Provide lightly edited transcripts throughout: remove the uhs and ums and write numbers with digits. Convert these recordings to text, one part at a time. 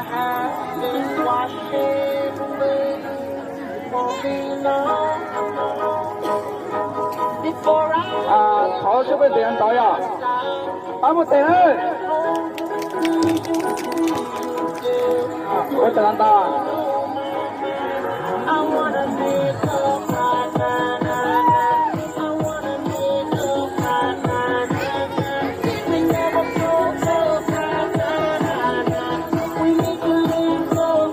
have been washing away for me long before I 好是不是这样导呀？阿木得了，我这样打。I wanna make up my mind. I wanna make up my mind. We never broke up, we need to link up,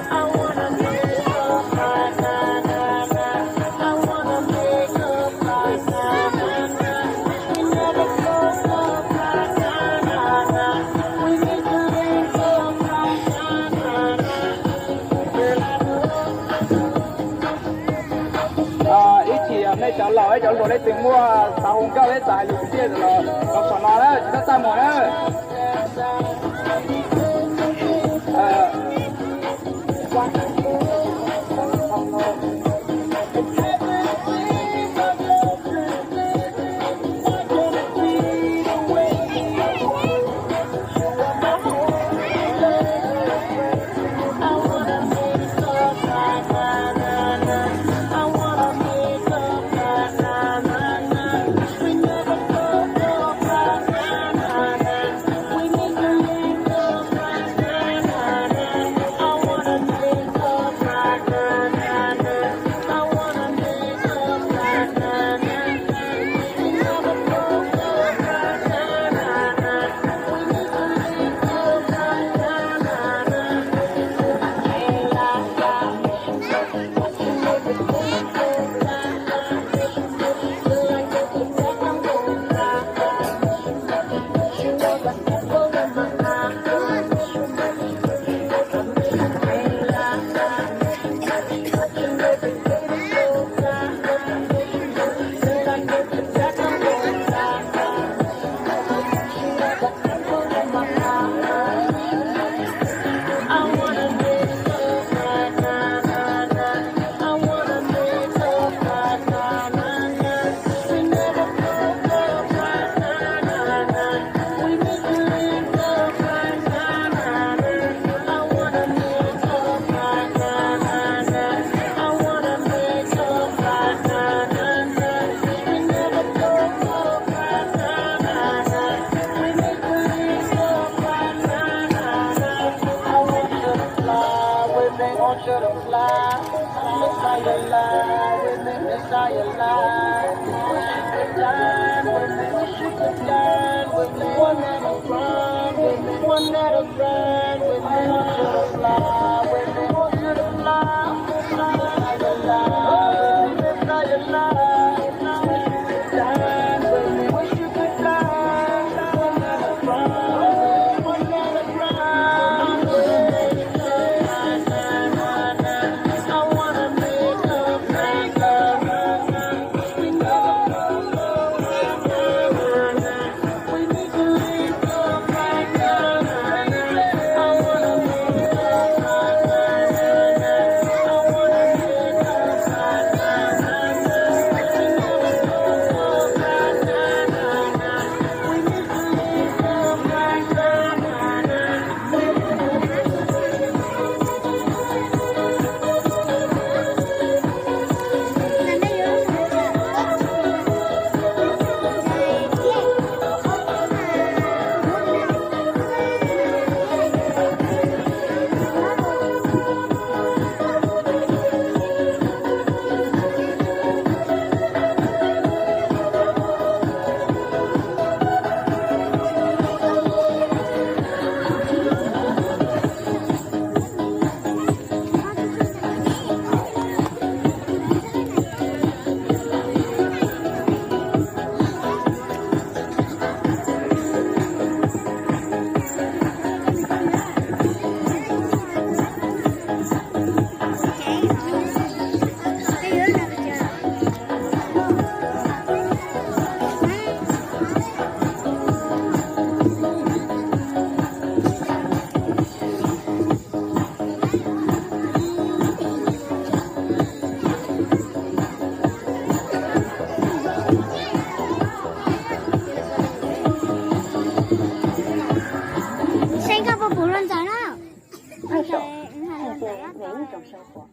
I wanna make up my mind. I wanna make up my mind. We never broke up, we need to link up, 一起啊，那小老一小罗的节目啊，大红高的在路线的了，老上哪了？记得带我了。不论在哪，快手，你看看见人每一种生活。